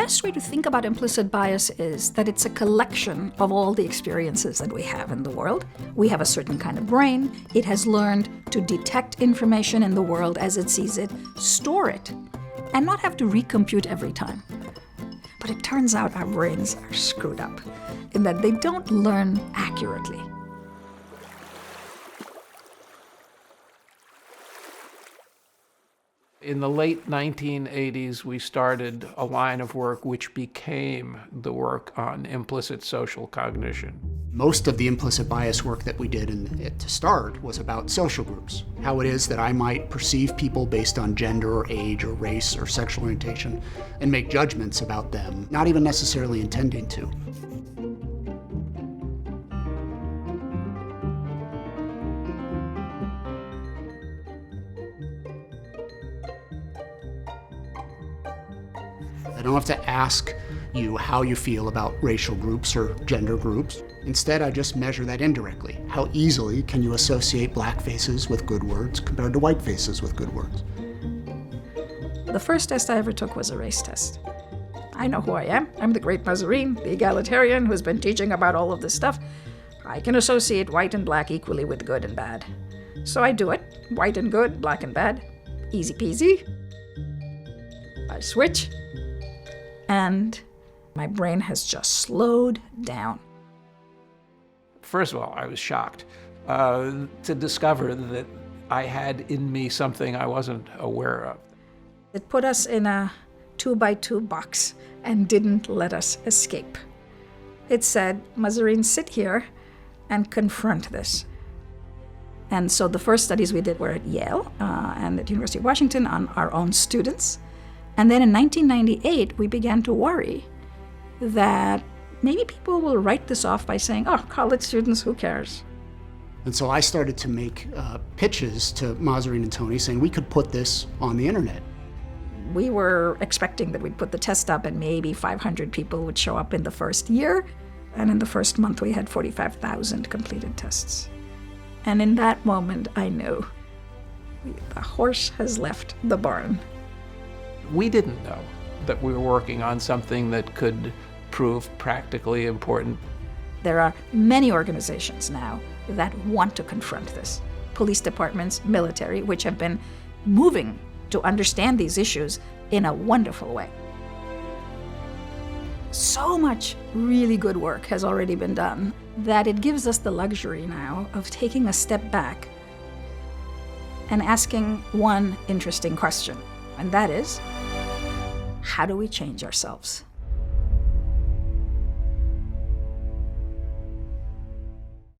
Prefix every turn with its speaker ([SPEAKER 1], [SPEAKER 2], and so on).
[SPEAKER 1] best way to think about implicit bias is that it's a collection of all the experiences that we have in the world. We have a certain kind of brain. It has learned to detect information in the world as it sees it, store it, and not have to recompute every time. But it turns out our brains are screwed up in that they don't learn accurately.
[SPEAKER 2] In the late 1980s, we started a line of work which became the work on implicit social cognition.
[SPEAKER 3] Most of the implicit bias work that we did to start was about social groups, how it is that I might perceive people based on gender or age or race or sexual orientation and make judgments about them, not even necessarily intending to. I don't have to ask you how you feel about racial groups or gender groups. Instead, I just measure that indirectly. How easily can you associate black faces with good words compared to white faces with good words?
[SPEAKER 1] The first test I ever took was a race test. I know who I am. I'm the great Mazarine, the egalitarian who's been teaching about all of this stuff. I can associate white and black equally with good and bad. So I do it. White and good, black and bad. Easy peasy. I switch. And my brain has just slowed down.
[SPEAKER 2] First of all, I was shocked to discover that I had in me something I wasn't aware of.
[SPEAKER 1] It put us in a 2x2 box and didn't let us escape. It said, Mazarine, sit here and confront this. And so the first studies we did were at Yale and at the University of Washington on our own students. And then in 1998, we began to worry that maybe people will write this off by saying, oh, college students, who cares?
[SPEAKER 3] And so I started to make pitches to Mazarine and Tony saying we could put this on the internet.
[SPEAKER 1] We were expecting that we'd put the test up and maybe 500 people would show up in the first year. And in the first month, we had 45,000 completed tests. And in that moment, I knew the horse has left the barn.
[SPEAKER 2] We didn't know that we were working on something that could prove practically important.
[SPEAKER 1] There are many organizations now that want to confront this. Police departments, military, which have been moving to understand these issues in a wonderful way. So much really good work has already been done that it gives us the luxury now of taking a step back and asking one interesting question, and that is, how do we change ourselves?